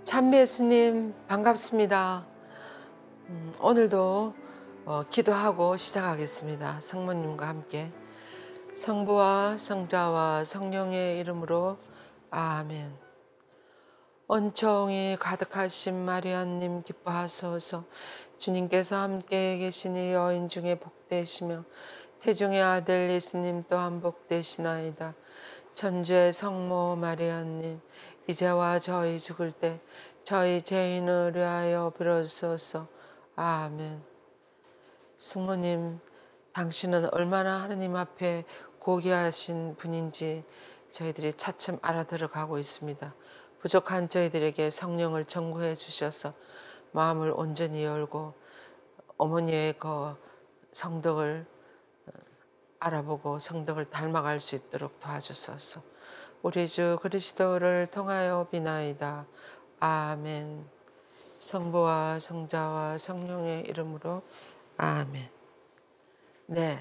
참배 예수님 반갑습니다. 오늘도 기도하고 시작하겠습니다. 성모님과 함께 성부와 성자와 성령의 이름으로 아멘.恩宠이 가득하신 마리아님 기뻐하소서. 주님께서 함께 계시니 여인 중에 복되시며 태중의 아들 예수님 또한 복되시나이다. 천주의 성모 마리아님, 이제와 저희 죽을 때 저희 죄인을 위하여 빌어주소서. 아멘. 성모님, 당신은 얼마나 하느님 앞에 고귀하신 분인지 저희들이 차츰 알아들어가고 있습니다. 부족한 저희들에게 성령을 전구해 주셔서 마음을 온전히 열고 어머니의 그 성덕을 알아보고 성덕을 닮아갈 수 있도록 도와주소서. 우리 주 그리스도를 통하여 비나이다. 아멘. 성부와 성자와 성령의 이름으로 아멘. 네,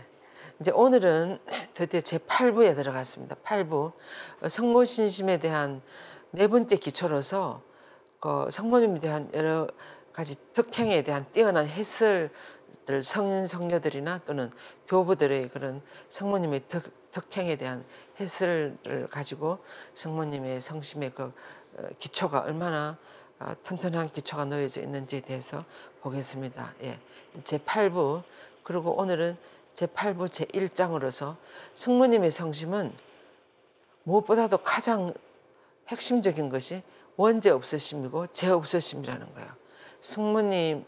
이제 오늘은 드디어 제8부에 들어갔습니다. 8부 성모 신심에 대한 네 번째 기초로서 그 성모님에 대한 여러 가지 특행에 대한 뛰어난 해설들, 성인 성녀들이나 또는 교부들의 그런 성모님의 특행에 대한 해설을 가지고 성모님의 성심의 그 기초가 얼마나 튼튼한 기초가 놓여져 있는지에 대해서 보겠습니다. 예, 제8부 그리고 오늘은 제8부 제1장으로서 성모님의 성심은 무엇보다도 가장 핵심적인 것이 원죄 없으심이고 죄 없으심이라는 거예요. 성모님은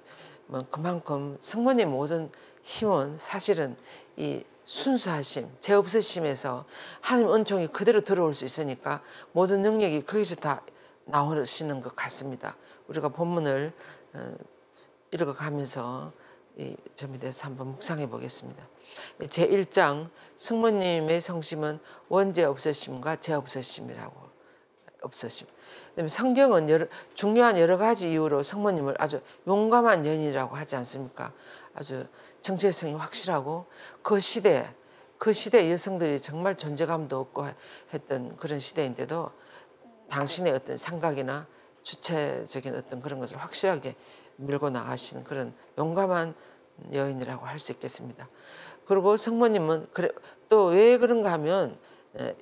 그만큼 성모님 모든 힘은 사실은 이 순수하심, 죄 없으심에서 하나님 은총이 그대로 들어올 수 있으니까 모든 능력이 거기서 다 나오시는 것 같습니다. 우리가 본문을 읽어가면서 이 점에 대해서 한번 묵상해 보겠습니다. 제1장 성모님의 성심은 원죄 없으심과 죄 없으심이라고 없으심. 그다음에 성경은 중요한 여러 가지 이유로 성모님을 아주 용감한 여인이라고 하지 않습니까? 아주 정체성이 확실하고 그 시대 여성들이 정말 존재감도 없고 했던 그런 시대인데도 당신의 어떤 생각이나 주체적인 어떤 그런 것을 확실하게 밀고 나가시는 그런 용감한 여인이라고 할 수 있겠습니다. 그리고 성모님은 또 왜 그런가 하면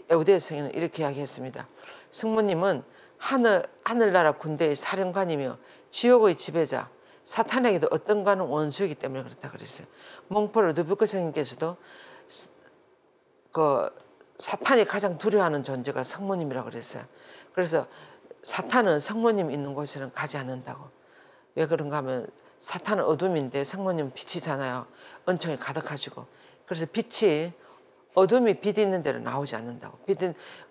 에우대 성인은 이렇게 이야기했습니다. 성모님은 하늘나라 군대의 사령관이며 지옥의 지배자, 사탄에게도 어떤가는 원수이기 때문에 그렇다 그랬어요. 몽포르 누부크 성인께서도 그 사탄이 가장 두려워하는 존재가 성모님이라고 그랬어요. 그래서 사탄은 성모님 있는 곳에는 가지 않는다고. 왜 그런가 하면 사탄은 어둠인데 성모님은 빛이잖아요. 은총이 가득하시고. 그래서 어둠이 빛 있는 데로 나오지 않는다고.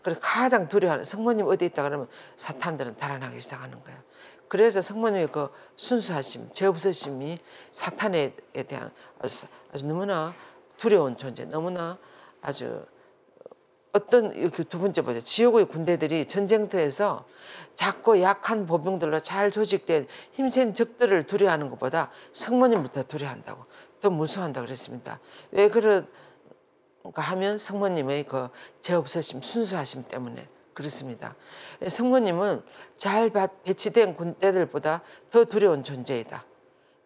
그래서 가장 두려워하는 성모님 어디 있다 그러면 사탄들은 달아나기 시작하는 거예요. 그래서 성모님의 그 순수하심, 죄 없으심이 사탄에 대한 아주 너무나 두려운 존재, 너무나 아주 어떤 두 번째 보죠. 지옥의 군대들이 전쟁터에서 작고 약한 보병들로 잘 조직된 힘센 적들을 두려워하는 것보다 성모님부터 두려워한다고, 더 무서워한다고 그랬습니다. 왜 그런가 하면 성모님의 그 죄 없으심, 순수하심 때문에 그렇습니다. 성모님은 잘 배치된 군대들보다 더 두려운 존재이다.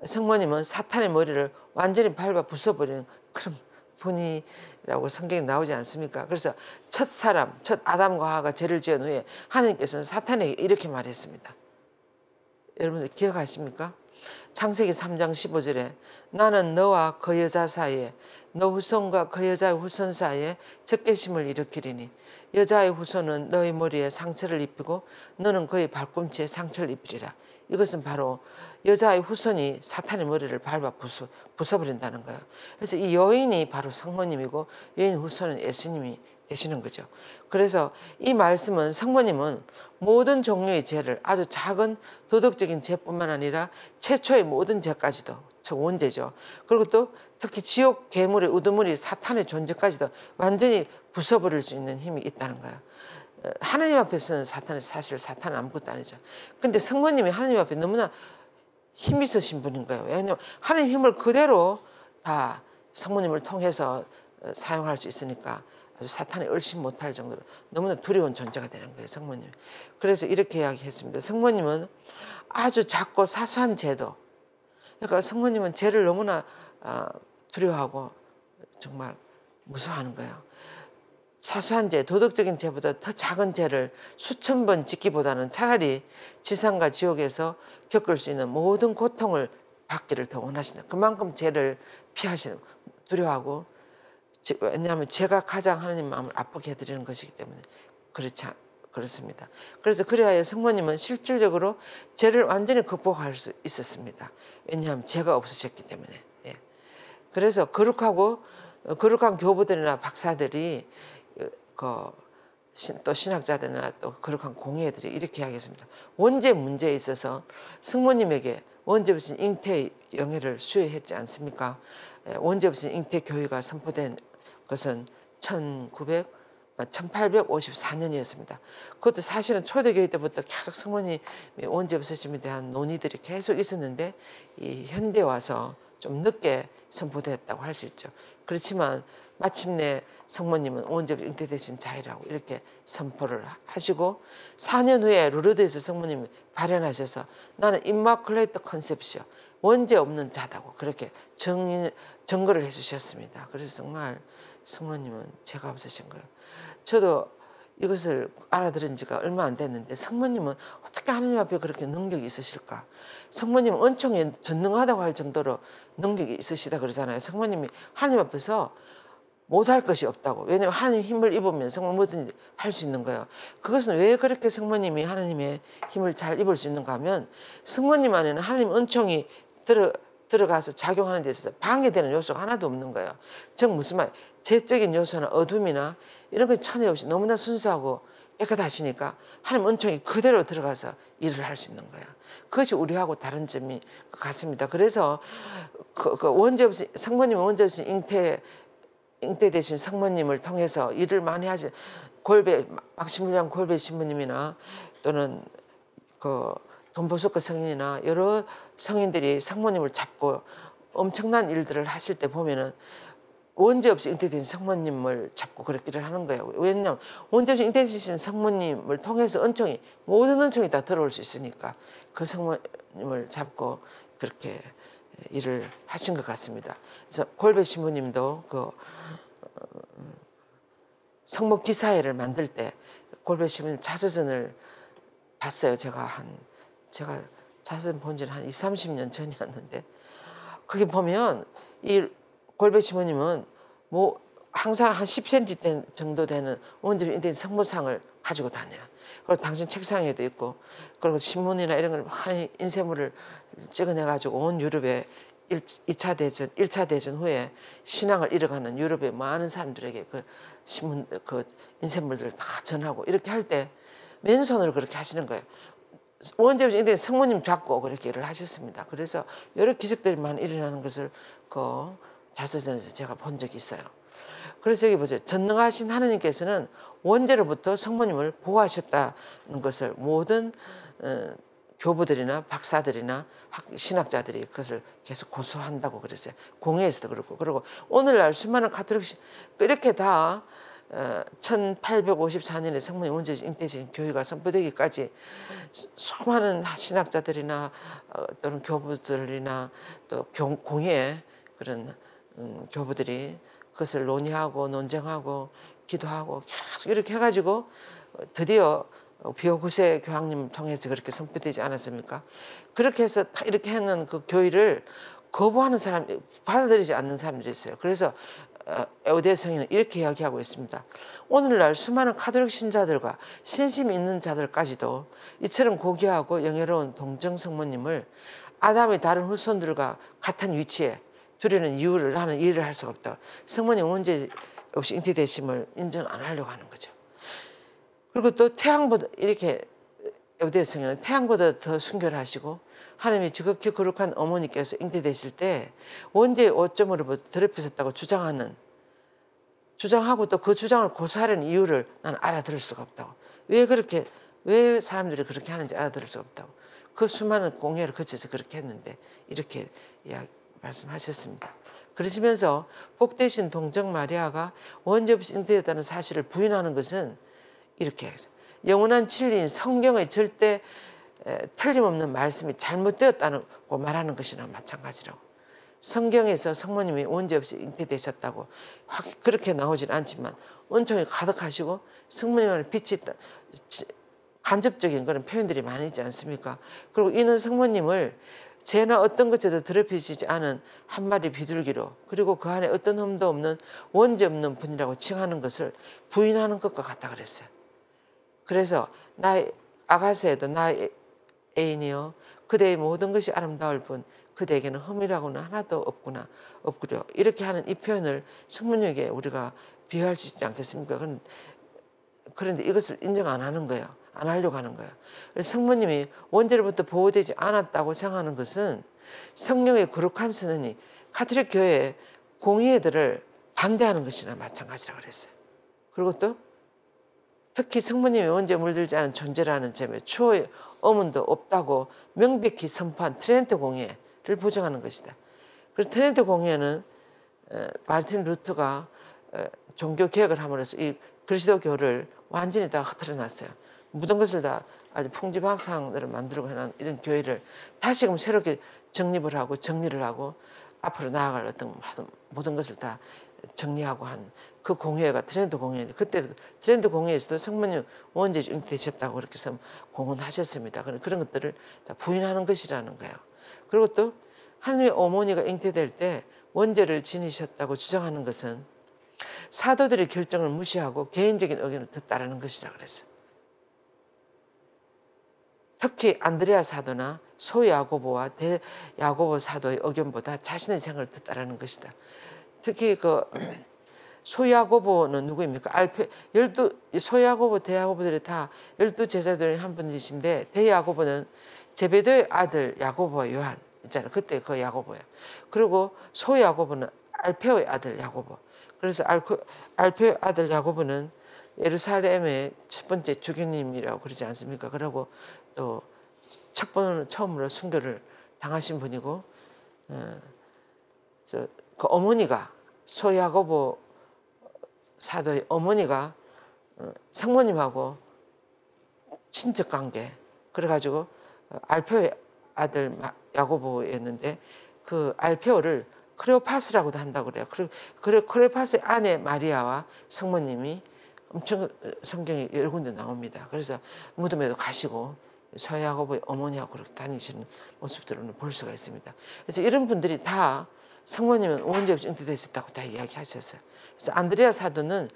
성모님은 사탄의 머리를 완전히 밟아 부숴버리는 그런 분이라고 성경에 나오지 않습니까? 그래서 첫 아담과 하와가 죄를 지은 후에 하나님께서는 사탄에게 이렇게 말했습니다. 여러분들 기억하십니까? 창세기 3장 15절에 나는 너와 그 여자 사이에 너 후손과 그 여자의 후손 사이에 적개심을 일으키리니 여자의 후손은 너의 머리에 상처를 입히고 너는 그의 발꿈치에 상처를 입히리라. 이것은 바로 여자의 후손이 사탄의 머리를 밟아 부숴버린다는 거예요. 그래서 이 여인이 바로 성모님이고 여인 후손은 예수님이 되시는 거죠. 그래서 이 말씀은 성모님은 모든 종류의 죄를, 아주 작은 도덕적인 죄뿐만 아니라 최초의 모든 죄까지도, 저 원죄죠. 그리고 또 특히 지옥 괴물의 우두머리 사탄의 존재까지도 완전히 부숴버릴 수 있는 힘이 있다는 거예요. 하나님 앞에서는 사실 사탄은 아무것도 아니죠. 근데 성모님이 하나님 앞에 너무나 힘 있으신 분인 거예요. 왜냐하면 하나님 힘을 그대로 다 성모님을 통해서 사용할 수 있으니까 아주 사탄이 얼씬 못할 정도로 너무나 두려운 존재가 되는 거예요, 성모님. 그래서 이렇게 이야기했습니다. 성모님은 아주 작고 사소한 죄도, 그러니까 성모님은 죄를 너무나 두려워하고 정말 무서워하는 거예요. 사소한 죄, 도덕적인 죄보다 더 작은 죄를 수천 번 짓기보다는 차라리 지상과 지옥에서 겪을 수 있는 모든 고통을 받기를 더 원하시는, 그만큼 죄를 피하시는, 두려워하고, 왜냐하면 죄가 가장 하나님 마음을 아프게 해드리는 것이기 때문에 그렇습니다. 그래서 그래야 성모님은 실질적으로 죄를 완전히 극복할 수 있었습니다. 왜냐하면 죄가 없으셨기 때문에. 예. 그래서 거룩한 교부들이나 박사들이 또 신학자들이나 또 거룩한 공예들이 이렇게 이야기했습니다. 원죄 문제에 있어서 성모님에게 원죄 없인 잉태의 영예를 수여했지 않습니까? 원죄 없인 잉태 교회가 선포된 것은 1854년이었습니다. 그것도 사실은 초대교회 때부터 계속 성모님이 원죄 없으심에 대한 논의들이 계속 있었는데 이 현대 와서 좀 늦게 선포됐다고 할 수 있죠. 그렇지만 마침내 성모님은 원죄 없이 잉태되신 자이라고 이렇게 선포를 하시고 4년 후에 루르드에서 성모님이 발현하셔서 나는 임마클레이트 컨셉시오, 원죄 없는 자다고 그렇게 증거를 해주셨습니다. 그래서 정말 성모님은 죄가 없으신 거예요. 저도 이것을 알아들은 지가 얼마 안 됐는데 성모님은 어떻게 하나님 앞에 그렇게 능력이 있으실까? 성모님은 은총에 전능하다고 할 정도로 능력이 있으시다 그러잖아요. 성모님이 하나님 앞에서 못할 것이 없다고. 왜냐하면 하나님 힘을 입으면 정말 뭐든지 할 수 있는 거예요. 그것은 왜 그렇게 성모님이 하나님의 힘을 잘 입을 수 있는가 하면 성모님 안에는 하나님 은총이 들어가서 작용하는 데 있어서 방해되는 요소가 하나도 없는 거예요. 즉 무슨 말, 죄적인 요소나 어둠이나 이런 것 천에 없이 너무나 순수하고 깨끗하시니까 하나님 은총이 그대로 들어가서 일을 할 수 있는 거예요. 그것이 우리하고 다른 점이 같습니다. 그래서 원죄 없이 성모님은 원죄 없이 잉태 되신 성모님을 통해서 일을 많이 하신 막시밀리안 골베 신부님이나 또는 돈보스코 성인이나 여러 성인들이 성모님을 잡고 엄청난 일들을 하실 때 보면은 원죄 없이 잉태된 성모님을 잡고 그렇게 일을 하는 거예요. 왜냐하면 원죄 없이 잉태되신 성모님을 통해서 모든 은총이 다 들어올 수 있으니까 그 성모님을 잡고 그렇게 일을 하신 것 같습니다. 그래서 골베 신부님도 성모 기사회를 만들 때 골베 신부님 자서전을 봤어요. 제가 자서전 본 지는 한 20, 30년 전이었는데 거기 보면 이 골베 신부님은 뭐 항상 한 10cm 정도 되는 원죄 인된 성모상을 가지고 다녀요. 그리고 당신 책상에도 있고, 그리고 신문이나 이런 걸 많이 인쇄물을 찍어내가지고 온 유럽에 1차 대전 후에 신앙을 잃어가는 유럽의 많은 사람들에게 그 신문, 그 인쇄물들을 다 전하고 이렇게 할 때 맨손으로 그렇게 하시는 거예요. 원죄 없이 인된 성모님 잡고 그렇게 일을 하셨습니다. 그래서 여러 기적들이 많이 일어나는 것을 그 자서전에서 제가 본 적이 있어요. 그래서 여기 보세요. 전능하신 하나님께서는 원죄로부터 성모님을 보호하셨다는 것을 모든 교부들이나 박사들이나 신학자들이 그것을 계속 고소한다고 그랬어요. 공회에서도 그렇고. 그리고 오늘날 수많은 가톨릭 이렇게 다 1854년에 성모님 원죄 잉태신 교회가 선포되기까지 수많은 신학자들이나 또는 교부들이나 또 공회 그런 교부들이 그것을 논의하고 논쟁하고 기도하고 계속 이렇게 해가지고 드디어 비오구세 교황님 통해서 그렇게 선포되지 않았습니까? 그렇게 해서 이렇게 하는 그 교회를 거부하는 사람, 받아들이지 않는 사람들이 있어요. 그래서 에우대 성인은 이렇게 이야기하고 있습니다. 오늘날 수많은 가톨릭 신자들과 신심 있는 자들까지도 이처럼 고귀하고 영예로운 동정 성모님을 아담의 다른 후손들과 같은 위치에 두려는 이유를 나는 이해를 할 수가 없다. 성모님 원죄 없이 잉태되심을 인정 안 하려고 하는 거죠. 그리고 또 태양보다 이렇게 에우대 성인은 태양보다 더 순결하시고 하나님이 지극히 거룩한 어머니께서 잉태되실 때 원죄의 오점으로 더럽혀졌다고 주장하고 또 그 주장을 고수하려는 이유를 나는 알아들을 수가 없다고. 왜 사람들이 그렇게 하는지 알아들을 수가 없다고. 그 수많은 공예를 거쳐서 그렇게 했는데 이렇게 말씀하셨습니다. 그러시면서 복되신 동정 마리아가 원죄 없이 잉태되었다는 사실을 부인하는 것은 이렇게 해서 영원한 진리인 성경의 절대 틀림없는 말씀이 잘못되었다고 말하는 것이나 마찬가지라고. 성경에서 성모님이 원죄 없이 잉태되셨다고 그렇게 나오진 않지만 은총이 가득하시고 성모님의 빛이 간접적인 그런 표현들이 많이 있지 않습니까? 그리고 이는 성모님을 죄나 어떤 것에도 더럽히시지 않은 한 마리 비둘기로, 그리고 그 안에 어떤 흠도 없는 원죄 없는 분이라고 칭하는 것을 부인하는 것과 같다 그랬어요. 그래서 나의 아가새에도 나의 애인이여 그대의 모든 것이 아름다울 뿐 그대에게는 흠이라고는 하나도 없구려. 이렇게 하는 이 표현을 성모님에게 우리가 비유할 수 있지 않겠습니까? 그런데 이것을 인정 안 하는 거예요. 안 하려고 하는 거예요. 성모님이 원죄로부터 보호되지 않았다고 생각하는 것은 성령의 거룩한 선언이 가톨릭 교회의 공의회들을 반대하는 것이나 마찬가지라고 그랬어요. 그리고 또 특히 성모님이 원죄에 물들지 않은 존재라는 점에 추호의 어문도 없다고 명백히 선포한 트렌트 공의회를 부정하는 것이다. 그래서 트렌트 공의회는 마르틴 루터가 종교 개혁을 함으로써 이 그리스도교를 완전히 다 흐트러놨어요. 모든 것을 다 아주 풍지박산을 만들고 해놓은 이런 교회를 다시금 새롭게 정립을 하고 정리를 하고 앞으로 나아갈 어떤 모든 것을 다 정리하고 한 그 공회가 트렌트 공회인데, 그때 트렌트 공회에서도 성모님 원죄 잉태되셨다고 그렇게 해서 공언하셨습니다. 그런 것들을 다 부인하는 것이라는 거예요. 그리고 또 하나님의 어머니가 잉태될 때 원죄를 지니셨다고 주장하는 것은 사도들의 결정을 무시하고 개인적인 의견을 따르는 것이라 그랬어요. 특히 안드레아 사도나 소야고보와 대야고보 사도의 의견보다 자신의 생각을 따르는 것이다. 특히 그 소야고보는 누구입니까? 소야고보, 대야고보들이 다 12제자들의 한 분이신데, 대야고보는 제베드의 아들 야고보와 요한 있잖아요. 그때 그 야고보예요. 그리고 소야고보는 알페오의 아들 야고보. 그래서 알페오의 아들 야고보는 예루살렘의 첫 번째 주교님이라고 그러지 않습니까? 그리고 또 처음으로 순교를 당하신 분이고, 그 어머니가 소야고보 사도의 어머니가 성모님하고 친척 관계, 그래가지고 알페오의 아들 야고보였는데 그 알페오를 크레오파스라고도 한다고 그래요. 그리고 크레오파스의 아내 마리아와 성모님이 엄청 성경에 여러 군데 나옵니다. 그래서 무덤에도 가시고 소야고보의 어머니하고 그렇게 다니시는 모습들을 볼 수가 있습니다. 그래서 이런 분들이 다 성모님은 원죄 없이 잉태되셨다고 다 이야기하셨어요. 그래서 안드레아 사도는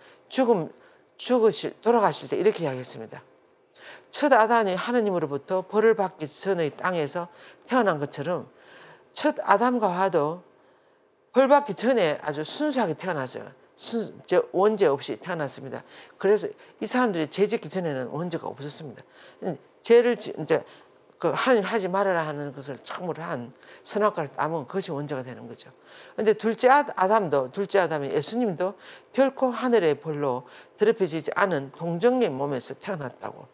돌아가실 때 이렇게 이야기했습니다. 첫 아담이 하느님으로부터 벌을 받기 전의 땅에서 태어난 것처럼 첫 아담과 하와도 벌 받기 전에 아주 순수하게 태어났어요. 원죄 없이 태어났습니다. 그래서 이 사람들이 죄 짓기 전에는 원죄가 없었습니다. 죄를 이제 그 하나님 하지 말아라 하는 것을 참으로 한 선악과를 따먹은 그것이 원죄가 되는 거죠. 그런데 둘째 아담이 예수님도 결코 하늘의 벌로 더럽혀지지 않은 동정녀의 몸에서 태어났다고.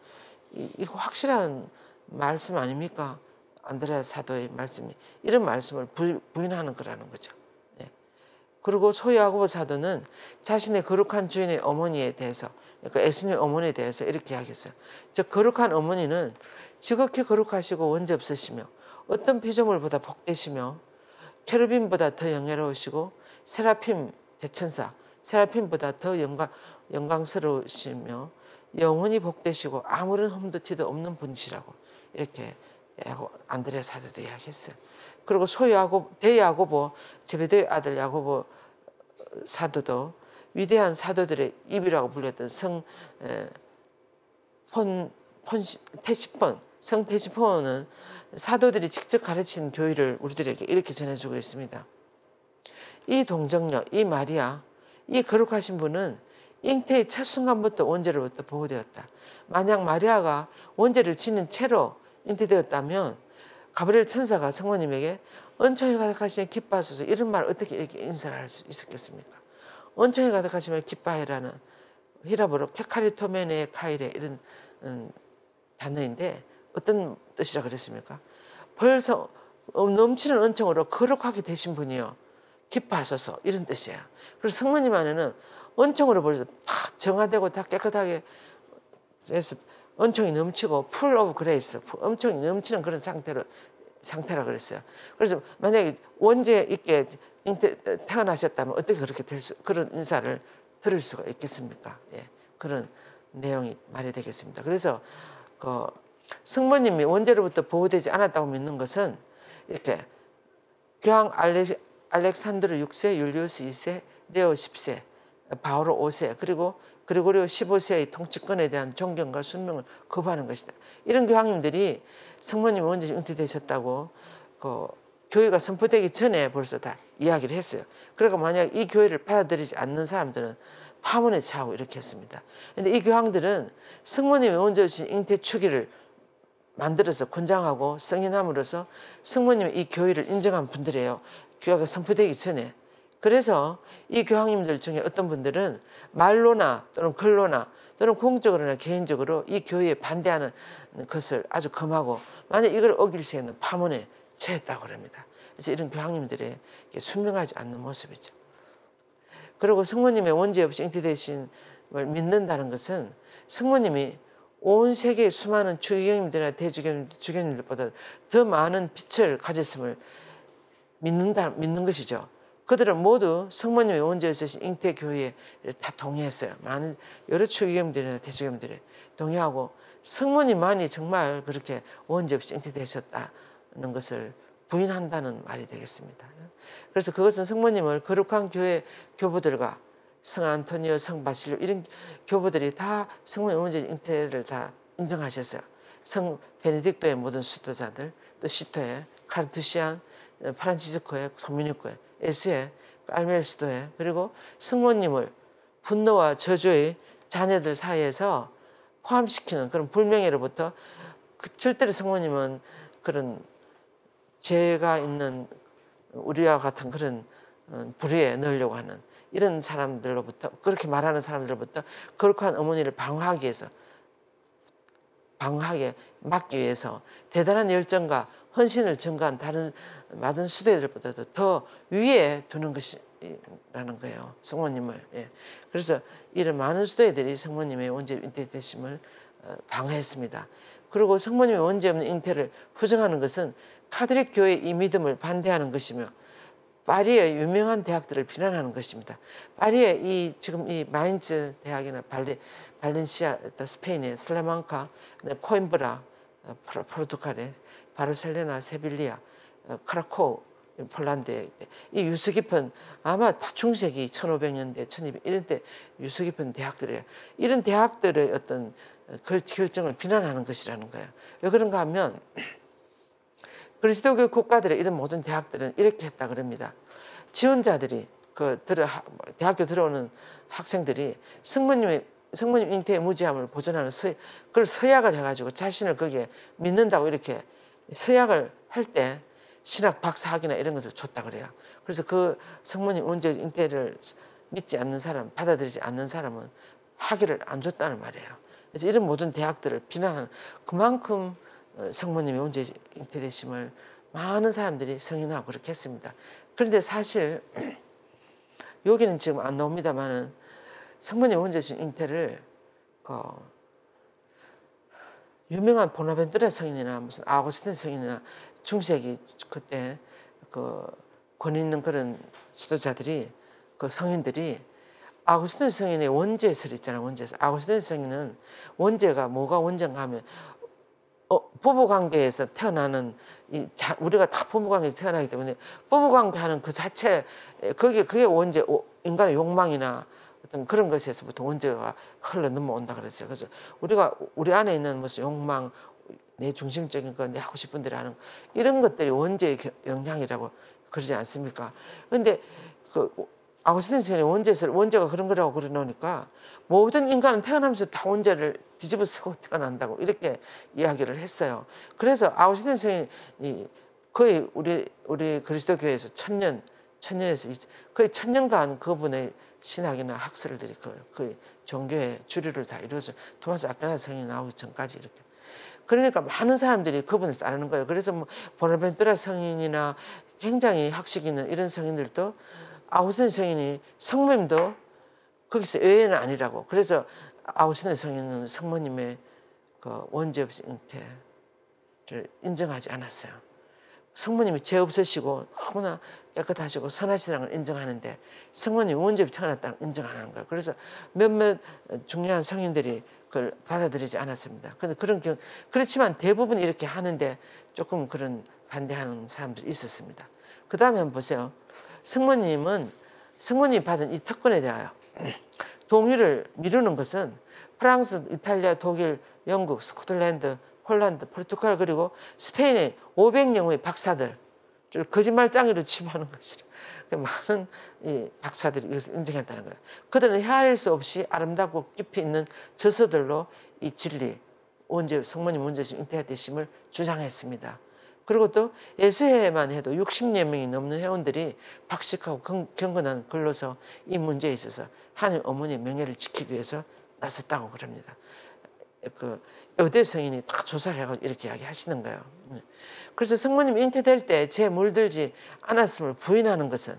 이거 확실한 말씀 아닙니까? 안드레아 사도의 말씀이 이런 말씀을 부인하는 거라는 거죠. 그리고 소야고보 사도는 자신의 거룩한 주인의 어머니에 대해서, 그러니까 예수님의 어머니에 대해서 이렇게 이야기했어요. 저 거룩한 어머니는 지극히 거룩하시고 원죄 없으시며 어떤 피조물보다 복되시며 케루빈보다 더 영예로우시고 세라핌 대천사 세라핌보다 더 영광스러우시며 영원히 복되시고 아무런 흠도 티도 없는 분이시라고 이렇게 안드레아 사도도 이야기했어요. 그리고 대야고보 제베드의 아들 야고보 사도도 위대한 사도들의 입이라고 불렸던 성테시폰은 사도들이 직접 가르친 교리를 우리들에게 이렇게 전해주고 있습니다. 이 동정녀, 이 마리아, 이 거룩하신 분은 잉태의 첫 순간부터 원죄로부터 보호되었다. 만약 마리아가 원죄를 지닌 채로 잉태되었다면 가브리엘 천사가 성모님에게 은총이 가득하시니 기뻐하소서 이런 말 어떻게 이렇게 인사를 할 수 있었겠습니까? 은총이 가득하시면 기뻐해라는 히라보로 케카리토메네 카이레 이런 단어인데 어떤 뜻이라 그랬습니까? 벌써 넘치는 은총으로 거룩하게 되신 분이요. 기뻐하소서 이런 뜻이에요. 그래서 성모님 안에는 은총으로 벌써 팍 정화되고 다 깨끗하게 해서 은총이 넘치고 풀 오브 그레이스, 은총이 넘치는 그런 상태라 그랬어요. 그래서 만약에 원죄 있게 태어나셨다면 어떻게 그렇게 그런 인사를 들을 수가 있겠습니까? 예, 그런 내용이 말이 되겠습니다. 그래서 그 성모님이 원죄로부터 보호되지 않았다고 믿는 것은 이렇게 교황 알렉산드로 6세, 율리우스 2세, 레오 10세, 바오로 5세, 그리고 그리고리오 15세의 통치권에 대한 존경과 순명을 거부하는 것이다. 이런 교황님들이 성모님이 언제 잉태되셨다고 그 교회가 선포되기 전에 벌써 다 이야기를 했어요. 그러니까 만약 이 교회를 받아들이지 않는 사람들은 파문에 처하고 이렇게 했습니다. 그런데 이 교황들은 성모님이 언제 오신 잉태 주기를 만들어서 권장하고 승인함으로써 성모님의 이 교회를 인정한 분들이에요. 교회가 선포되기 전에. 그래서 이 교황님들 중에 어떤 분들은 말로나 또는 글로나 또는 공적으로나 개인적으로 이 교회에 반대하는 것을 아주 금하고 만약 이걸 어길 시에는 파문에 처했다고 합니다. 그래서 이런 교황님들의 순명하지 않는 모습이죠. 그리고 성모님의 원죄 없이 잉태되신을 믿는다는 것은 성모님이 온 세계의 수많은 주교님들이나 대주교님들보다 더 많은 빛을 가졌음을 믿는 것이죠. 그들은 모두 성모님의 원죄 없으신 잉태 교회에 다 동의했어요. 많은 여러 주교님들이나 대주교님들이 동의하고 성모님만이 정말 그렇게 원죄 없이 잉태되셨다는 것을 부인한다는 말이 되겠습니다. 그래서 그것은 성모님을 거룩한 교회 교부들과 성 안토니오, 성 바실로 이런 교부들이 다 성모님 원죄 잉태를 다 인정하셨어요. 성 베네딕토의 모든 수도자들, 또 시토의 카르투시안, 프란치스코의 도미니코의 예수의 깔멜스도의 그리고 성모님을 분노와 저주의 자녀들 사이에서 포함시키는 그런 불명예로부터 절대로 성모님은 그런 죄가 있는 우리와 같은 그런 불의에 넣으려고 하는 이런 사람들로부터 그렇게 말하는 사람들로부터 거룩한 어머니를 방어하게 막기 위해서 대단한 열정과 헌신을 증거한 다른 많은 수도들보다도 더 위에 두는 것이라는 거예요. 성모님을. 예. 그래서 이런 많은 수도들이 성모님의 원죄 잉태되심을 방어했습니다. 그리고 성모님의 원죄 없는 잉태를 부정하는 것은 카톨릭 교회의 이 믿음을 반대하는 것이며 파리의 유명한 대학들을 비난하는 것입니다. 파리의 지금 이 마인츠 대학이나 발렌시아, 스페인의 슬라망카, 코임브라, 포르투갈의 바르셀로나, 세빌리아, 크라코우, 폴란드의 이 유수 깊은 아마 다 중세기 1500년대, 1200 이런 때 유수 깊은 대학들이에요. 이런 대학들의 어떤 결정을 비난하는 것이라는 거예요. 왜 그런가 하면 그리스도교 국가들의 이런 모든 대학들은 이렇게 했다 그럽니다. 지원자들이 대학교 들어오는 학생들이 성모님 잉태의 무죄함을 보존하는 그걸 서약을 해가지고 자신을 거기에 믿는다고 이렇게 서약을 할 때 신학 박사학위나 이런 것을 줬다 그래요. 그래서 그 성모님 원죄 잉태를 믿지 않는 사람, 받아들이지 않는 사람은 학위를 안 줬다는 말이에요. 그래서 이런 모든 대학들을 비난하는 그만큼 성모님의 원죄 잉태되심을 많은 사람들이 승인하고 그렇게 했습니다. 그런데 사실 여기는 지금 안 나옵니다만은 성모님 원죄 잉태를 유명한 보나벤투라 성인이나 무슨 아우구스틴 성인이나 중세기 그때 권 있는 그런 수도자들이 성인들이 아우구스틴 성인의 원죄설 있잖아요. 원죄설. 아우구스틴 성인은 원죄가 뭐가 원죄인가 하면 부부관계에서 태어나는 우리가 다 부부관계에서 태어나기 때문에 부부관계하는 그 자체 그게 원죄 인간의 욕망이나 어떤 그런 것에서부터 원죄가 흘러 넘어온다 그랬어요. 그래서 우리 안에 있는 무슨 욕망, 내 중심적인 거, 내 하고 싶은 대로 하는 이런 것들이 원죄의 영향이라고 그러지 않습니까? 그런데 아우구스틴 선생님의 원죄가 그런 거라고 그러놓으니까 모든 인간은 태어나면서 다 원죄를 뒤집어 쓰고 태어난다고 이렇게 이야기를 했어요. 그래서 아우구스틴 선생님이 거의 우리 그리스도교회에서 천년에서 거의 1000년간 그분의 신학이나 학설들이 거의 종교의 주류를 다 이루어서 토마스 아퀴나스 성인이 나오기 전까지 이렇게. 그러니까 많은 사람들이 그분을 따르는 거예요. 그래서 보나벤투라 성인이나 굉장히 학식 있는 이런 성인들도 아우스틴 성인이 성모님도 거기서 예외는 아니라고. 그래서 아우스틴 성인은 성모님의 그 원죄 없이 잉태를 인정하지 않았어요. 성모님이 죄 없으시고 너무나 깨끗하시고 선하시다는 걸 인정하는데 성모님이 원죄 없이 태어났다는 걸 인정 안 하는 거예요. 그래서 몇몇 중요한 성인들이 그걸 받아들이지 않았습니다. 근데 그렇지만 대부분 이렇게 하는데 조금 그런 반대하는 사람들이 있었습니다. 그 다음에 한번 보세요. 성모님이 받은 이 특권에 대하여 동의를 미루는 것은 프랑스, 이탈리아, 독일, 영국, 스코틀랜드, 홀란드, 포르투갈 그리고 스페인의 500명의 박사들 거짓말장이로 치부하는 것이라 많은 이 박사들이 이것을 인정했다는 거예요. 그들은 헤아릴 수 없이 아름답고 깊이 있는 저서들로 이 진리, 성모님 원죄 잉태되심을 주장했습니다. 그리고 또 예수회만 해도 60여 명이 넘는 회원들이 박식하고 경건한 글로서 이 문제에 있어서 하나님 어머니의 명예를 지키기 위해서 나섰다고 그럽니다. 그 여대 성인이 다 조사를 해가지고 이렇게 이야기하시는 거예요. 그래서 성모님 잉태될 때 죄 물들지 않았음을 부인하는 것은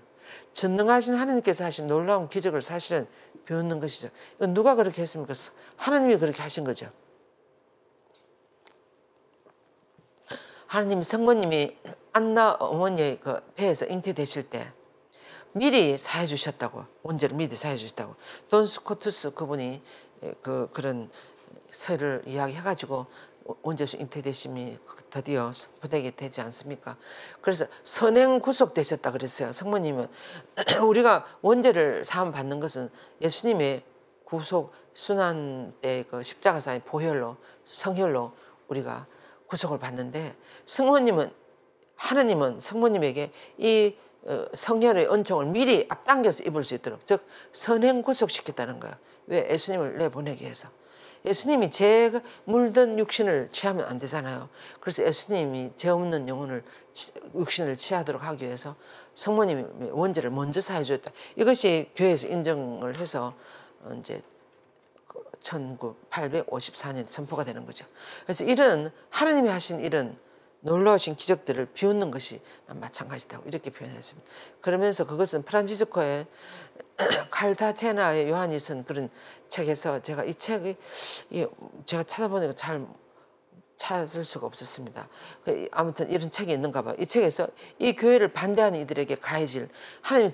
전능하신 하나님께서 하신 놀라운 기적을 사실은 비웃는 것이죠. 이건 누가 그렇게 했습니까? 하나님이 그렇게 하신 거죠. 하나님이 성모님이 안나 어머니의 그 배에서 잉태되실 때 미리 사해 주셨다고, 원죄를 미리 사해 주셨다고. 돈 스코투스 그분이 그런 설을 이야기해가지고 원죄 잉태되심이 드디어 선포되게 되지 않습니까? 그래서 선행 구속되셨다 그랬어요. 성모님은 우리가 원죄를 사함 받는 것은 예수님의 구속 순환 때 그 십자가상의 보혈로 성혈로 우리가 구속을 받는데 하나님은 성모님에게 이 성혈의 은총을 미리 앞당겨서 입을 수 있도록 즉 선행 구속시켰다는 거예요. 왜? 예수님을 내보내기 위해서. 예수님이 죄 물든 육신을 취하면 안 되잖아요. 그래서 예수님이 죄 없는 육신을 취하도록 하기 위해서 성모님이 원죄를 먼저 사해 주었다. 이것이 교회에서 인정을 해서 이제 1854년 선포가 되는 거죠. 그래서 하나님이 하신 이런 놀라우신 기적들을 비웃는 것이 마찬가지다고 이렇게 표현했습니다. 그러면서 그것은 프란치스코의 칼타체나의 요한이 쓴 그런 책에서 제가 이 책이 제가 찾아보니까 잘 찾을 수가 없었습니다. 아무튼 이런 책이 있는가 봐요. 이 책에서 이 교회를 반대하는 이들에게 가해질 하나님의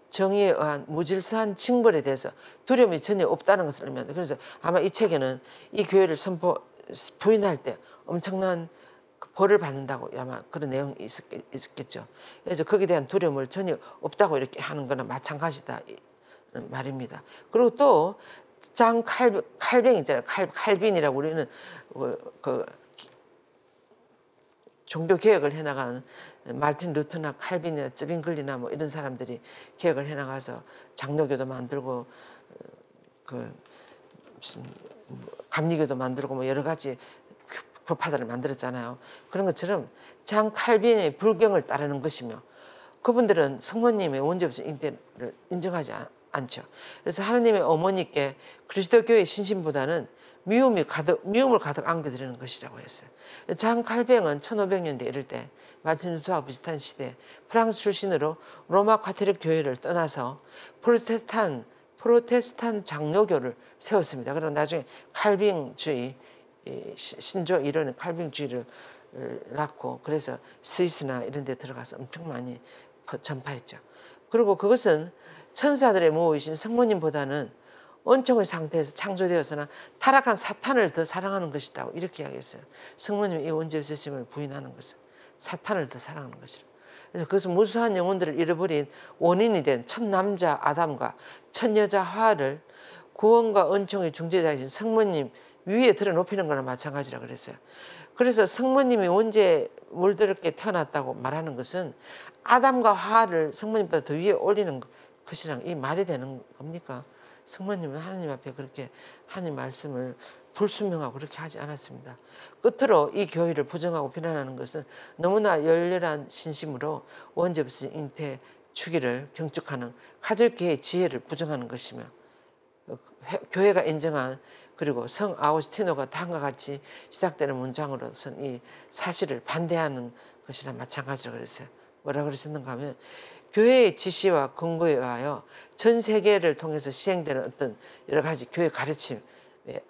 정의에 의한 무질서한 징벌에 대해서 두려움이 전혀 없다는 것을 의미합니다. 그래서 아마 이 책에는 이 교회를 부인할 때 엄청난 벌을 받는다고 아마 그런 내용이 있었겠죠. 그래서 거기에 대한 두려움을 전혀 없다고 이렇게 하는 거나 마찬가지다 말입니다. 그리고 또 칼뱅 있잖아요. 칼빈이라고 우리는 그 종교 개혁을 해나가는 말틴 루터나 칼빈이나 쯔빙글리나 뭐 이런 사람들이 개혁을 해나가서 장로교도 만들고 그 무슨 감리교도 만들고 뭐 여러 가지 법파들을 만들었잖아요. 그런 것처럼 장 칼빈의 불경을 따르는 것이며 그분들은 성모님의 원죄 없이 잉태를 인정하지 않죠. 그래서 하나님의 어머니께 그리스도교의 신심보다는 미움을 가득 안겨드리는 것이라고 했어요. 장 칼뱅은 1500년대 이럴 때 마르틴 루터와 비슷한 시대 프랑스 출신으로 로마 가톨릭 교회를 떠나서 프로테스탄 장로교를 세웠습니다. 그리고 나중에 칼뱅주의 신조 이론의 칼뱅주의를 낳고 그래서 스위스나 이런 데 들어가서 엄청 많이 전파했죠. 그리고 그것은 천사들의 모이신 성모님보다는 은총의 상태에서 창조되었으나 타락한 사탄을 더 사랑하는 것이다. 이렇게 이야기했어요. 성모님이 이 원죄 없으심을 부인하는 것은 사탄을 더 사랑하는 것이다. 그래서 그것은 무수한 영혼들을 잃어버린 원인이 된 첫 남자 아담과 첫 여자 하와를 구원과 은총의 중재자이신 성모님 위에 들어높이는 거나 마찬가지라 그랬어요. 그래서 성모님이 원죄에 물들게 태어났다고 말하는 것은 아담과 하와를 성모님보다 더 위에 올리는 것이랑 이 말이 되는 겁니까? 성모님은 하나님 앞에 그렇게 하나님 말씀을 불순명하고 그렇게 하지 않았습니다. 끝으로 이 교회를 부정하고 비난하는 것은 너무나 열렬한 신심으로 원죄 없이 잉태 주기를 경축하는 가톨교회의 지혜를 부정하는 것이며 교회가 인정한 그리고 성 아우구스티노가 다음과 같이 시작되는 문장으로선 이 사실을 반대하는 것이나 마찬가지라고 그랬어요. 뭐라 그러셨는가 하면 교회의 지시와 근거에 의하여 전 세계를 통해서 시행되는 어떤 여러 가지 교회 가르침에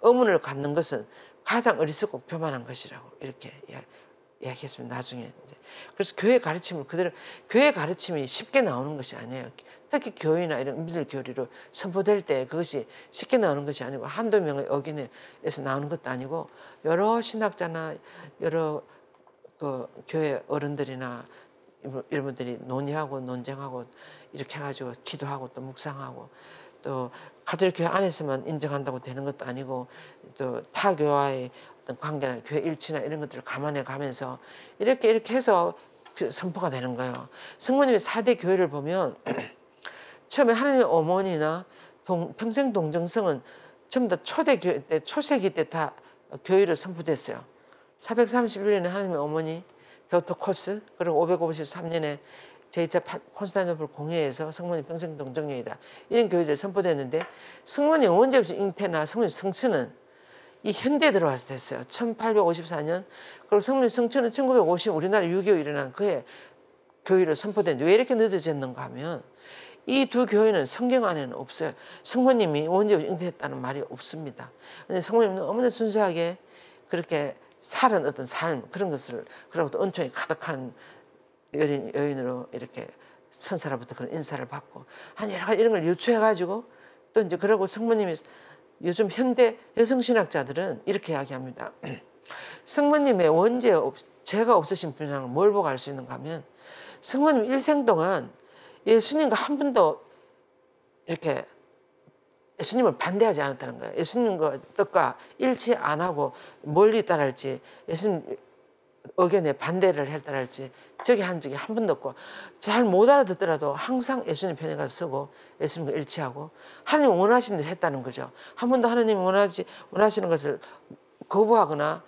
의문을 갖는 것은 가장 어리석고 교만한 것이라고 이렇게 이야기했습니다. 나중에 이제. 그래서 교회 가르침을 그대로 교회 가르침이 쉽게 나오는 것이 아니에요. 특히 교회나 이런 믿을 교리로 선포될 때 그것이 쉽게 나오는 것이 아니고 한두 명의 의견에서 나오는 것도 아니고 여러 신학자나 여러 그 교회 어른들이나 이런 분들이 논의하고 논쟁하고 이렇게 해가지고 기도하고 또 묵상하고 또 가톨릭 교회 안에서만 인정한다고 되는 것도 아니고 또 타 교회와의 어떤 관계나 교회 일치나 이런 것들을 감안해 가면서 이렇게 해서 그 선포가 되는 거예요. 성모님의 4대 교회를 보면 처음에 하나님의 어머니나 평생 동정성은 전부 다 초대교회 때 초세기 때 다 교회로 선포됐어요. 431년에 하나님의 어머니 데오토코스 그리고 553년에 제2차 콘스탄티노플 공회에서 성모님 평생 동정녀이다. 이런 교회들이 선포됐는데 성모님 원죄없이 잉태나 성모님 성천은 이 현대에 들어와서 됐어요. 1854년 그리고 성모님 성천은 1950 우리나라 6.25 일어난 그해 교회로 선포됐는데 왜 이렇게 늦어졌는가 하면 이 두 교회는 성경 안에는 없어요. 성모님이 원죄없이 잉태했다는 말이 없습니다. 근데 성모님은 너무나 순수하게 그렇게 살은 어떤 삶 그런 것을 그리고 또 은총이 가득한 여인으로 이렇게 천사로부터 그런 인사를 받고 한 여러 가지 이런 걸 유추해 가지고 또 이제 그러고 성모님이 요즘 현대 여성 신학자들은 이렇게 이야기합니다. 성모님의 죄가 없으신 분이라는 뭘 보고 알 수 있는가 하면 성모님 일생 동안 예수님과 한 번도 이렇게 예수님을 반대하지 않았다는 거예요. 예수님과 뜻과 일치 안 하고 멀리 따랄지 예수님 의견에 반대를 했다랄지 저기 한 적이 한 번도 없고 잘 못 알아듣더라도 항상 예수님 편에 가서 서고 예수님과 일치하고 하나님 원하시는 대로 했다는 거죠. 한 번도 하나님 원하시는 것을 거부하거나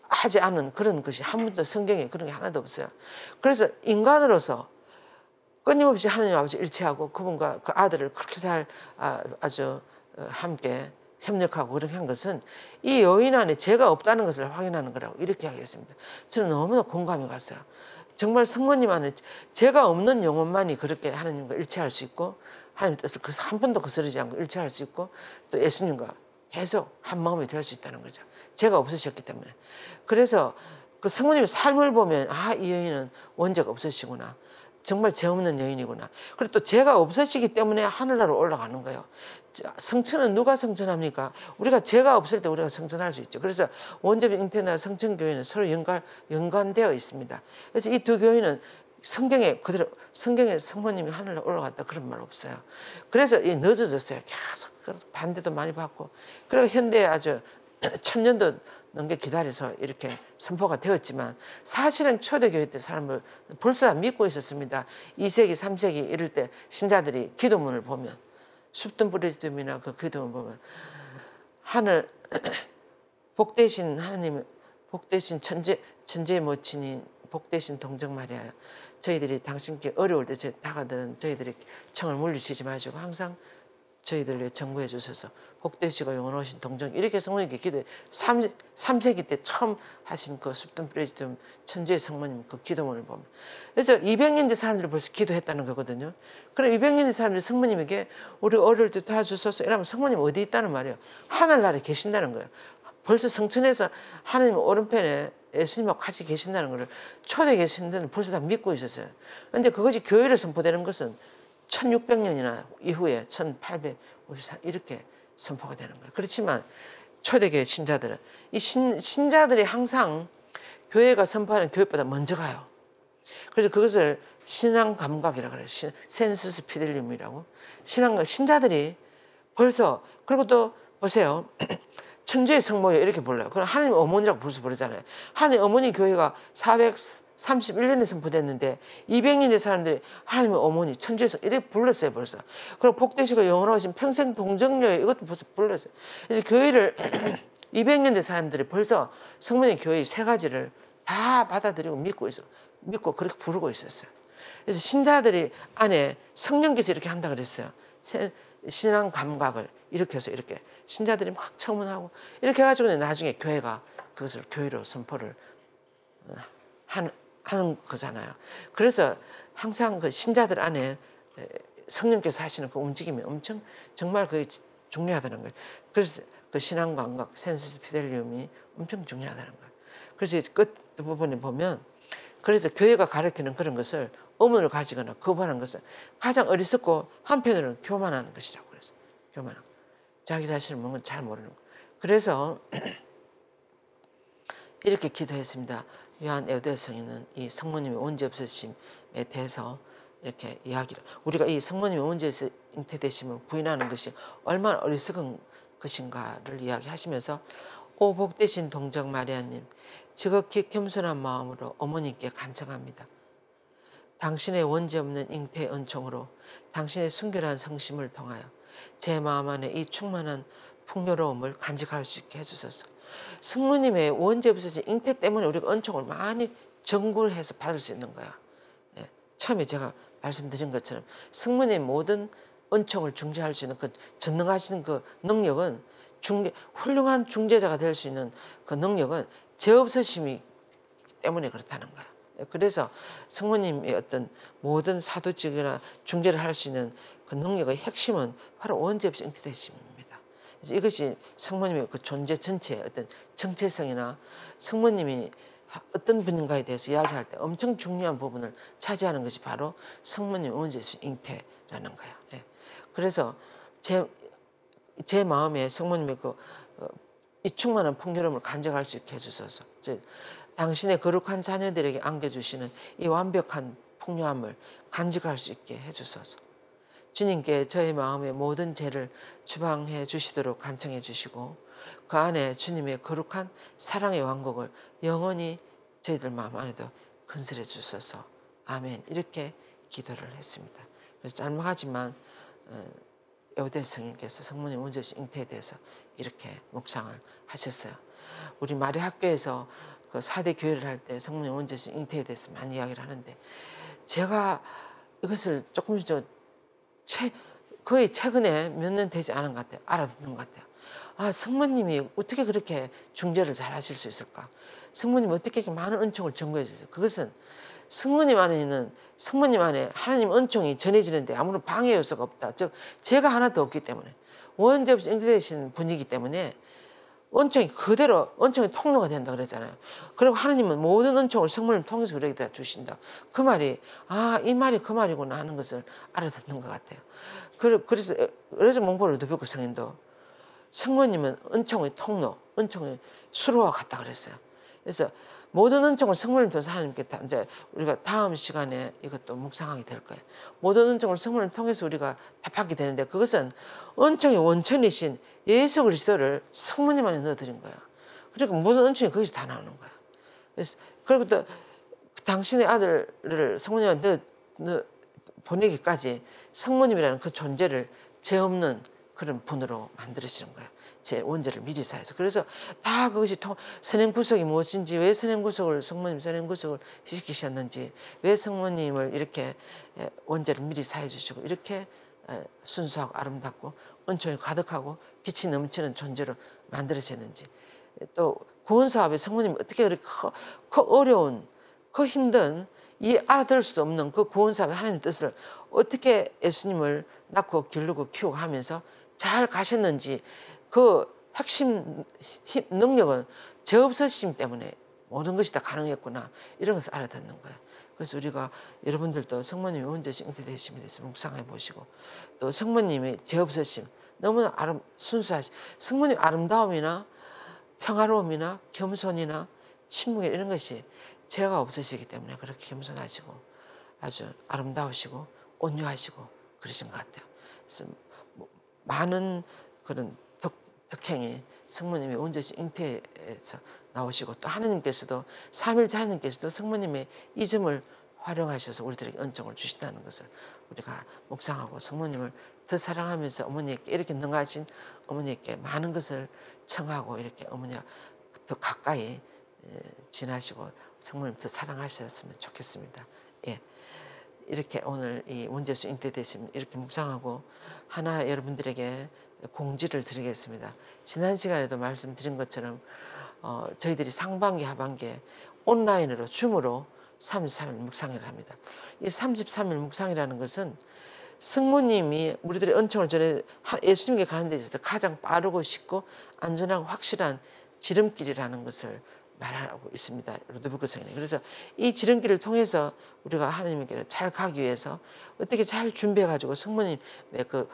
하지 않은 그런 것이 한 번도 성경에 그런 게 하나도 없어요. 그래서 인간으로서 끊임없이 하나님 아버지 일치하고 그분과 그 아들을 그렇게 잘 아주 함께 협력하고 그렇게 한 것은 이 여인 안에 죄가 없다는 것을 확인하는 거라고 이렇게 하겠습니다. 저는 너무나 공감이 갔어요. 정말 성모님 안에 죄가 없는 영혼만이 그렇게 하나님과 일치할 수 있고 하나님 뜻을 한 번도 거스르지 않고 일치할 수 있고 또 예수님과 계속 한 마음이 될 수 있다는 거죠. 죄가 없으셨기 때문에. 그래서 그 성모님의 삶을 보면 이 여인은 원죄가 없으시구나. 정말 죄 없는 여인이구나. 그리고 또 죄가 없으시기 때문에 하늘나라로 올라가는 거예요. 성천은 누가 성천합니까? 우리가 죄가 없을 때 우리가 성천할 수 있죠. 그래서 원죄 잉태나 성천교회는 서로 연관되어 있습니다. 그래서 이 두 교회는 성경에 그대로 성경에 성모님이 하늘로 올라갔다 그런 말 없어요. 그래서 늦어졌어요. 계속 반대도 많이 받고 그리고 현대에 아주 1000년도 넘게 기다려서 이렇게 선포가 되었지만 사실은 초대교회 때 사람을 벌써 다 믿고 있었습니다. 2세기 3세기 이럴 때 신자들이 기도문을 보면 숲든 브레지듬이나 그 기도문 보면 하늘 복되신 하나님 복되신 천주의 모친인 복되신 동정 마리아요. 저희들이 당신께 어려울 때 다가드는 저희들의 청을 물리치지 마시고 항상 저희들 위해 정부해 주셔서 복되시고 영원하신 동정 이렇게 성모님께 기도해 3세기 때 처음 하신 그 숲든 프레지듬 천주의 성모님 그 기도문을 보면 그래서 200년 된 사람들이 벌써 기도했다는 거거든요. 그럼 200년 된 사람들이 성모님에게 우리 어릴 때 도와주셔서 이러면 성모님 어디 있다는 말이에요. 하늘나라에 계신다는 거예요. 벌써 성천에서 하나님 오른편에 예수님하고 같이 계신다는 것을 초대에 계신 데는 벌써 다 믿고 있었어요. 그런데 그것이 교회로 선포되는 것은 1600년이나 이후에 1854 이렇게 선포가 되는 거예요. 그렇지만 초대교회 신자들은 이 신자들이 항상 교회가 선포하는 교회보다 먼저 가요. 그래서 그것을 신앙 감각이라고 그래요. 센수스 피델리움이라고. 신자들이 벌써 그리고 또 보세요. 천주의 성모여 이렇게 불러요. 그럼 하나님 어머니라고 벌써 부르잖아요. 하나님 어머니 교회가 431년에 선포됐는데 200년 된 사람들이 하나님의 어머니 천주의 성 이렇게 불렀어요 벌써. 그리고 복되시고 영원하신 평생 동정녀 이것도 벌써 불렀어요. 그래서 교회를 200년 된 사람들이 벌써 성모님 교회의 세 가지를 다 받아들이고 믿고 그렇게 부르고 있었어요. 그래서 신자들이 안에 성령께서 이렇게 한다 그랬어요. 신앙 감각을 이렇게 해서 이렇게 신자들이 막 청문하고 이렇게 해가지고 나중에 교회가 그것을 교회로 선포를 하는 거잖아요. 그래서 항상 그 신자들 안에 성령께서 하시는 그 움직임이 엄청 정말 그게 중요하다는 거예요. 그래서 그 신앙 감각, 센스 피델리움이 엄청 중요하다는 거예요. 그래서 끝 부분에 보면 그래서 교회가 가르치는 그런 것을 의문을 가지거나 거부하는 것은 가장 어리석고 한편으로는 교만한 것이라고 그랬어요. 교만한 거. 자기 자신을 뭔가 잘 모르는 거. 그래서 이렇게 기도했습니다. 요한 에우대 성인은 이 성모님의 원죄 없으심에 대해서 이렇게 이야기를 우리가 이 성모님의 원죄에서 잉태되심을 부인하는 것이 얼마나 어리석은 것인가를 이야기하시면서 오 복되신 동정 마리아님 지극히 겸손한 마음으로 어머니께 간청합니다. 당신의 원죄 없는 잉태의 은총으로 당신의 순결한 성심을 통하여 제 마음 안에 이 충만한 풍요로움을 간직할 수 있게 해주소서. 성모님의 원죄 없으신 잉태 때문에 우리가 은총을 많이 정굴해서 받을 수 있는 거야. 예. 처음에 제가 말씀드린 것처럼 성모님의 모든 은총을 중재할 수 있는 그 전능하신 그 능력은 훌륭한 중재자가 될 수 있는 그 능력은 죄 없으심이 때문에 그렇다는 거야. 그래서 성모님의 어떤 모든 사도직이나 중재를 할 수 있는 그 능력의 핵심은 바로 원죄 없이 잉태되심입니다. 그래서 이것이 성모님의 그 존재 전체의 어떤 정체성이나 성모님이 어떤 분인가에 대해서 이야기할 때 엄청 중요한 부분을 차지하는 것이 바로 성모님의 원죄 없이 잉태라는 거야. 예. 그래서 제 마음에 성모님의 이 충만한 풍요로움을 간직할 수 있게 해주소서. 당신의 거룩한 자녀들에게 안겨주시는 이 완벽한 풍요함을 간직할 수 있게 해주소서. 주님께 저의 마음의 모든 죄를 주방해 주시도록 간청해 주시고 그 안에 주님의 거룩한 사랑의 왕국을 영원히 저희들 마음 안에도 건설해 주소서. 아멘. 이렇게 기도를 했습니다. 그래서 짤막하지만 에우대 성인께서 성모님 원죄 없이 잉태에 대해서 이렇게 묵상을 하셨어요. 우리 마리아 학교에서 그 4대 교회를 할 때 성모님 원죄 없이 잉태에 대해서 많이 이야기를 하는데 제가 이것을 조금씩 거의 최근에 몇 년 되지 않은 것 같아요. 알아듣는 것 같아요. 아, 성모님이 어떻게 그렇게 중재를 잘 하실 수 있을까? 성모님이 어떻게 이렇게 많은 은총을 전구해 주세요? 그것은 성모님 안에 하나님 은총이 전해지는데 아무런 방해 요소가 없다. 즉 죄가 하나도 없기 때문에 원죄 없이 잉태되신 분이기 때문에 은총이 그대로 은총의 통로가 된다 그랬잖아요. 그리고 하나님은 모든 은총을 성모님 통해서 우리에게 주신다. 그 말이 이 말이 그 말이구나 하는 것을 알아듣는 것 같아요. 그래서 몽골 루도비코 성인도 성모님은 은총의 통로, 은총의 수로와 같다 그랬어요. 그래서 모든 은총을 성모님 통해서 하나님께 이제 우리가 다음 시간에 이것도 묵상하게 될 거예요. 모든 은총을 성모님 통해서 우리가 다 받게 되는데 그것은 은총의 원천이신 예수 그리스도를 성모님 안에 넣어드린 거야. 그러니까 모든 은총이 거기서 다 나오는 거야. 그리고 또 당신의 아들을 성모님한테 보내기까지 성모님이라는 그 존재를 죄 없는 그런 분으로 만들으시는 거야. 제 원죄를 미리 사해서. 그래서 다 그것이 선행구속이 무엇인지, 왜 성모님 선행구속을 시키셨는지, 왜 성모님을 이렇게 원죄를 미리 사해 주시고 이렇게 순수하고 아름답고 은총이 가득하고 빛이 넘치는 존재로 만들어졌는지, 또 구원사업에 성모님이 어떻게 그렇게 어려운 그 힘든 알아들을 수도 없는 그 구원사업의 하나님의 뜻을 어떻게 예수님을 낳고 기르고 키우고 하면서 잘 가셨는지 그 핵심 능력은 죄 없으심 때문에 모든 것이 다 가능했구나 이런 것을 알아듣는 거예요. 그래서 우리가 여러분들도 성모님의 원죄식 잉태되심에 대해서 묵상해 보시고 또 성모님의 죄 없으심 너무나 순수하신 성모님 아름다움이나 평화로움이나 겸손이나 침묵 이런 것이 죄가 없으시기 때문에 그렇게 겸손하시고 아주 아름다우시고 온유하시고 그러신 것 같아요. 그래서 많은 그런 덕행이 성모님의 원죄식 잉태에서 나오시고 또 하나님께서도 삼일째 하나님께서도 성모님의 이 점을 활용하셔서 우리들에게 은총을 주신다는 것을 우리가 묵상하고 성모님을 더 사랑하면서 어머니께 이렇게 능하신 어머니께 많은 것을 청하고 이렇게 어머니와 더 가까이 지나시고 성모님 더 사랑하셨으면 좋겠습니다. 예. 이렇게 오늘 이 원죄식 잉태되심 이렇게 묵상하고 하나 여러분들에게 공지를 드리겠습니다. 지난 시간에도 말씀드린 것처럼 저희들이 상반기 하반기에 온라인으로 줌으로 33일 묵상을 합니다. 이 33일 묵상이라는 것은 성모님이 우리들의 은총을 전해 예수님께 가는 데 있어서 가장 빠르고 쉽고 안전하고 확실한 지름길이라는 것을 말하고 있습니다. 루드비크 성인이. 그래서 이 지름길을 통해서 우리가 하나님께로 잘 가기 위해서 어떻게 잘 준비해 가지고 성모님의 그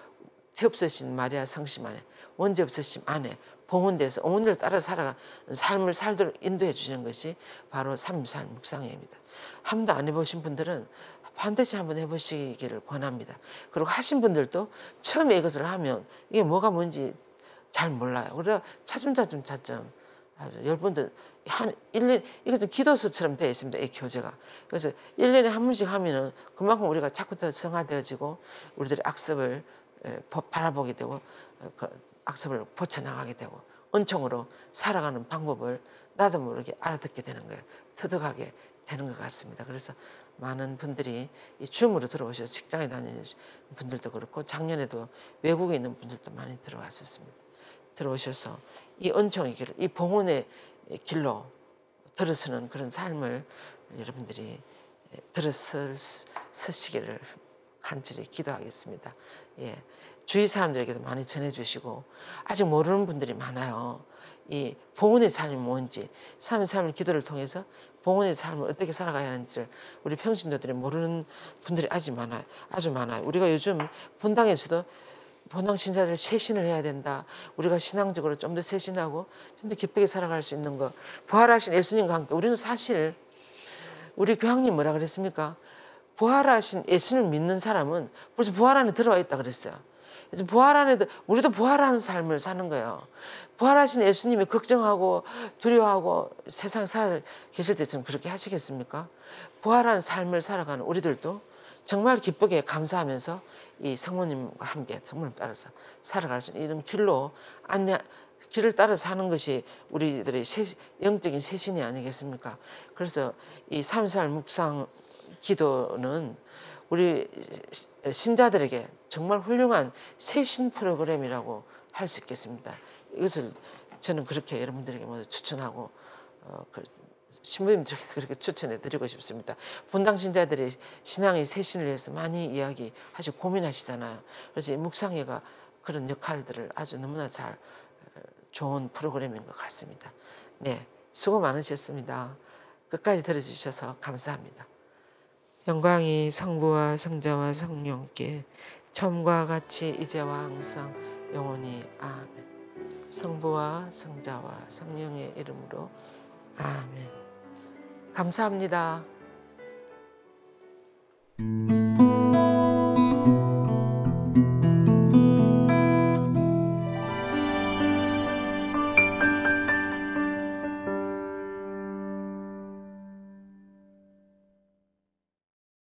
태없으신 마리아 성심 안에 원죄 없으심 안에 봉헌돼서 어머니를 따라 살아가는 삶을 살도록 인도해 주시는 것이 바로 33일 묵상회입니다. 한 번도 안 해보신 분들은 반드시 한번 해보시기를 권합니다. 그리고 하신 분들도 처음에 이것을 하면 이게 뭐가 뭔지 잘 몰라요. 그래서 차츰 아주 10번도 한 1년, 이것은 기도서처럼 되어 있습니다. 이 교재가. 그래서 1년에 한 번씩 하면은 그만큼 우리가 자꾸 더 성화되어지고 우리들의 악습을 바라보게 되고 그 악습을 고쳐나가게 되고 은총으로 살아가는 방법을 나도 모르게 알아듣게 되는 거예요. 터득하게 되는 것 같습니다. 그래서 많은 분들이 이 줌으로 들어오셔서 직장에 다니는 분들도 그렇고 작년에도 외국에 있는 분들도 많이 들어왔었습니다. 들어오셔서 이 은총의 길, 이 봉헌의 길로 들어서는 그런 삶을 여러분들이 들어서시기를 간절히 기도하겠습니다. 예. 주위 사람들에게도 많이 전해주시고 아직 모르는 분들이 많아요. 이 봉헌의 삶이 뭔지 33일 기도를 통해서 봉헌의 삶을 어떻게 살아가야 하는지를 우리 평신도들이 모르는 분들이 아주 많아요. 우리가 요즘 본당에서도 본당 신자들 쇄신을 해야 된다. 우리가 신앙적으로 좀 더 쇄신하고 좀 더 기쁘게 살아갈 수 있는 것. 부활하신 예수님과 함께 우리는 사실 우리 교황님 뭐라 그랬습니까? 부활하신 예수님을 믿는 사람은 벌써 부활 안에 들어와 있다 그랬어요. 그래서 부활 안에도 우리도 부활하는 삶을 사는 거예요. 부활하신 예수님이 걱정하고 두려워하고 세상 살아 계실 때처럼 그렇게 하시겠습니까? 부활한 삶을 살아가는 우리들도 정말 기쁘게 감사하면서 이 성모님과 함께 성모님 따라서 살아갈 수 있는 이런 길을 따라 사는 것이 우리들의 영적인 쇄신이 아니겠습니까? 그래서 이 33일 묵상 기도는 우리 신자들에게 정말 훌륭한 쇄신 프로그램이라고 할 수 있겠습니다. 이것을 저는 그렇게 여러분들에게 모두 추천하고 신부님들에게 그렇게 추천해 드리고 싶습니다. 본당 신자들의 신앙의 쇄신을 위해서 많이 이야기하시고 고민하시잖아요. 그래서 이 묵상회가 그런 역할들을 아주 너무나 잘 좋은 프로그램인 것 같습니다. 네, 수고 많으셨습니다. 끝까지 들어주셔서 감사합니다. 영광이 성부와 성자와 성령께 처음과 같이 이제와 항상 영원히 아멘. 성부와 성자와 성령의 이름으로 아멘. 감사합니다.